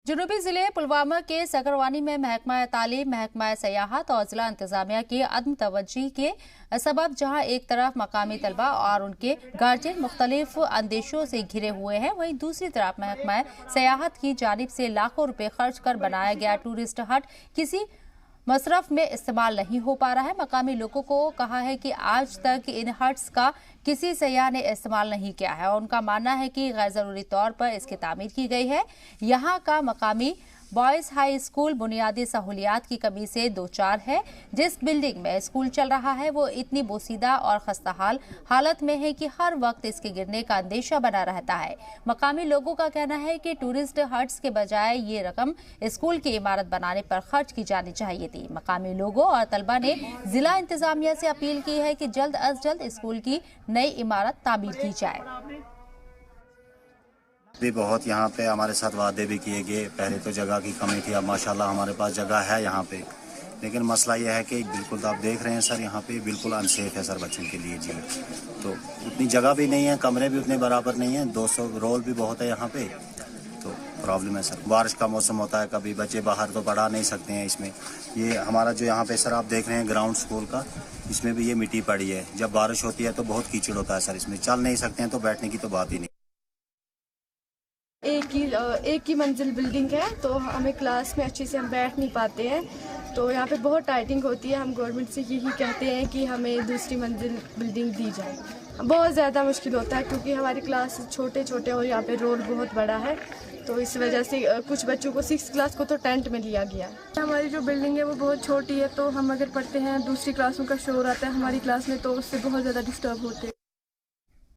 जुनूबी जिले पुलवामा के सकरवानी में महकमा तालीम, महकमा सयाहत और जिला इंतजामिया की अदम तवज्जी के सबब जहां एक तरफ मकामी तलबा और उनके गार्जियन मुख्तलिफ अंदेशों से घिरे हुए हैं, वहीं दूसरी तरफ महकमा सयाहत की जानिब से लाखों रुपए खर्च कर बनाया गया टूरिस्ट हट किसी मसरफ में इस्तेमाल नहीं हो पा रहा है। मकामी लोगों को कहा है कि आज तक इन हट्स का किसी सयाह ने इस्तेमाल नहीं किया है और उनका मानना है कि गैर जरूरी तौर पर इसकी तामीर की गई है। यहाँ का मकामी बॉयज हाई स्कूल बुनियादी सहूलियात की कमी से दो चार है। जिस बिल्डिंग में स्कूल चल रहा है वो इतनी बोसीदा और खस्ताहाल हालत में है कि हर वक्त इसके गिरने का अंदेशा बना रहता है। मकामी लोगों का कहना है कि टूरिस्ट हट्स के बजाय ये रकम स्कूल की इमारत बनाने पर खर्च की जानी चाहिए थी। मकामी लोगों और तलबा ने जिला इंतजामिया से अपील की है कि जल्द अज जल्द स्कूल की नई इमारत तामीर की जाए। भी बहुत यहाँ पे हमारे साथ वादे भी किए गए। पहले तो जगह की कमी थी, अब माशाल्लाह हमारे पास जगह है यहाँ पे। लेकिन मसला यह है कि बिल्कुल आप देख रहे हैं सर, यहाँ पे बिल्कुल अनसेफ है सर बच्चों के लिए जी। तो उतनी जगह भी नहीं है, कमरे भी उतने बराबर नहीं है, 200 रोल भी बहुत है यहाँ पे। तो प्रॉब्लम है सर, बारिश का मौसम होता है, कभी बच्चे बाहर तो पढ़ा नहीं सकते हैं। इसमें ये हमारा जो यहाँ पे सर आप देख रहे हैं ग्राउंड स्कूल का, इसमें भी ये मिट्टी पड़ी है। जब बारिश होती है तो बहुत कीचड़ होता है सर, इसमें चल नहीं सकते हैं, तो बैठने की तो बात ही नहीं। एक ही मंजिल बिल्डिंग है, तो हमें क्लास में अच्छे से हम बैठ नहीं पाते हैं। तो यहाँ पे बहुत टाइटिंग होती है। हम गवर्नमेंट से यही कहते हैं कि हमें दूसरी मंजिल बिल्डिंग दी जाए। बहुत ज़्यादा मुश्किल होता है क्योंकि हमारी क्लास छोटे छोटे और यहाँ पे रोड बहुत बड़ा है, तो इस वजह से कुछ बच्चों को 6th क्लास को तो टेंट में लिया गया। हमारी जो बिल्डिंग है वो बहुत छोटी है, तो हम अगर पढ़ते हैं दूसरी क्लासों का शोर आता है हमारी क्लास में, तो उससे बहुत ज़्यादा डिस्टर्ब होते हैं।